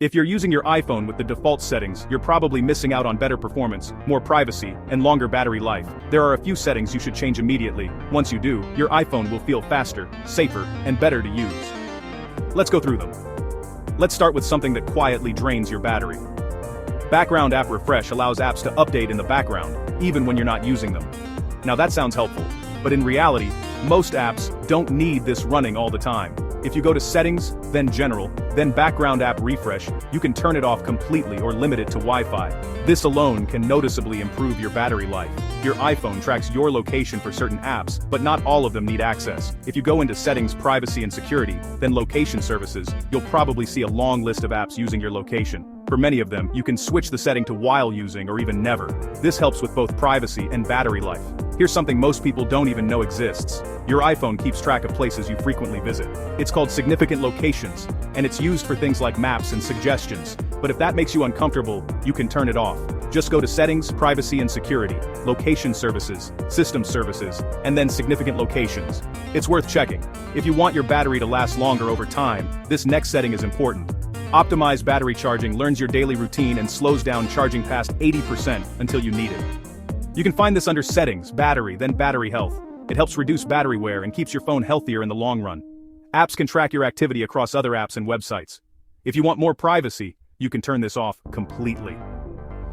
If you're using your iPhone with the default settings, you're probably missing out on better performance, more privacy, and longer battery life. There are a few settings you should change immediately. Once you do, your iPhone will feel faster, safer, and better to use. Let's go through them. Let's start with something that quietly drains your battery. Background app refresh allows apps to update in the background, even when you're not using them. Now that sounds helpful, but in reality, most apps don't need this running all the time. If you go to Settings, then General, then Background App Refresh, you can turn it off completely or limit it to Wi-Fi. This alone can noticeably improve your battery life. Your iPhone tracks your location for certain apps, but not all of them need access. If you go into Settings, Privacy and Security, then Location Services, you'll probably see a long list of apps using your location. For many of them, you can switch the setting to while using or even never. This helps with both privacy and battery life. Here's something most people don't even know exists. Your iPhone keeps track of places you frequently visit. It's called Significant Locations, and it's used for things like maps and suggestions. But if that makes you uncomfortable, you can turn it off. Just go to Settings, Privacy and Security, Location Services, System Services, and then Significant Locations. It's worth checking. If you want your battery to last longer over time, this next setting is important. Optimized battery charging learns your daily routine and slows down charging past 80% until you need it. You can find this under Settings, Battery, then Battery Health. It helps reduce battery wear and keeps your phone healthier in the long run. Apps can track your activity across other apps and websites. If you want more privacy, you can turn this off completely.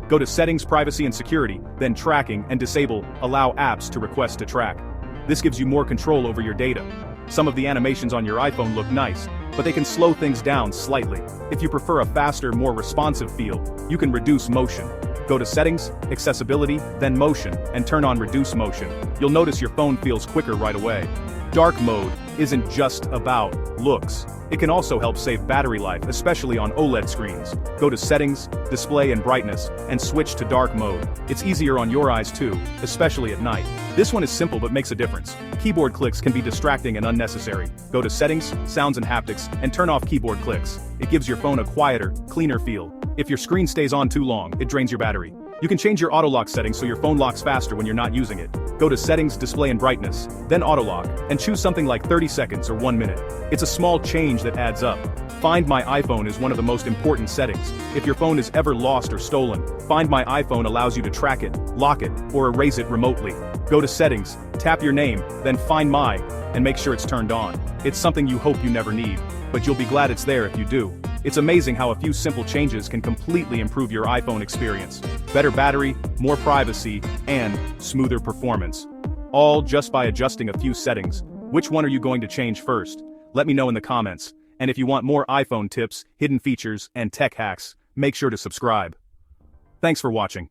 Go to Settings, Privacy and Security, then Tracking and disable Allow Apps to Request to Track. This gives you more control over your data. Some of the animations on your iPhone look nice, but they can slow things down slightly. If you prefer a faster, more responsive feel, you can reduce motion. Go to Settings, Accessibility, then Motion, and turn on Reduce Motion. You'll notice your phone feels quicker right away. Dark mode isn't just about looks. It can also help save battery life, especially on OLED screens. Go to Settings, Display and Brightness, and switch to dark mode. It's easier on your eyes too, especially at night. This one is simple but makes a difference. Keyboard clicks can be distracting and unnecessary. Go to Settings, Sounds and Haptics, and turn off keyboard clicks. It gives your phone a quieter, cleaner feel. If your screen stays on too long, it drains your battery. You can change your auto lock settings so your phone locks faster when you're not using it. Go to Settings, Display and Brightness, then Auto Lock, and choose something like 30 seconds or 1 minute. It's a small change that adds up. Find My iPhone is one of the most important settings. If your phone is ever lost or stolen, Find My iPhone allows you to track it, lock it, or erase it remotely. Go to Settings, tap your name, then Find My, and make sure it's turned on. It's something you hope you never need, but you'll be glad it's there if you do. It's amazing how a few simple changes can completely improve your iPhone experience. Better battery, more privacy, and smoother performance. All just by adjusting a few settings. Which one are you going to change first? Let me know in the comments. And if you want more iPhone tips, hidden features, and tech hacks, make sure to subscribe. Thanks for watching.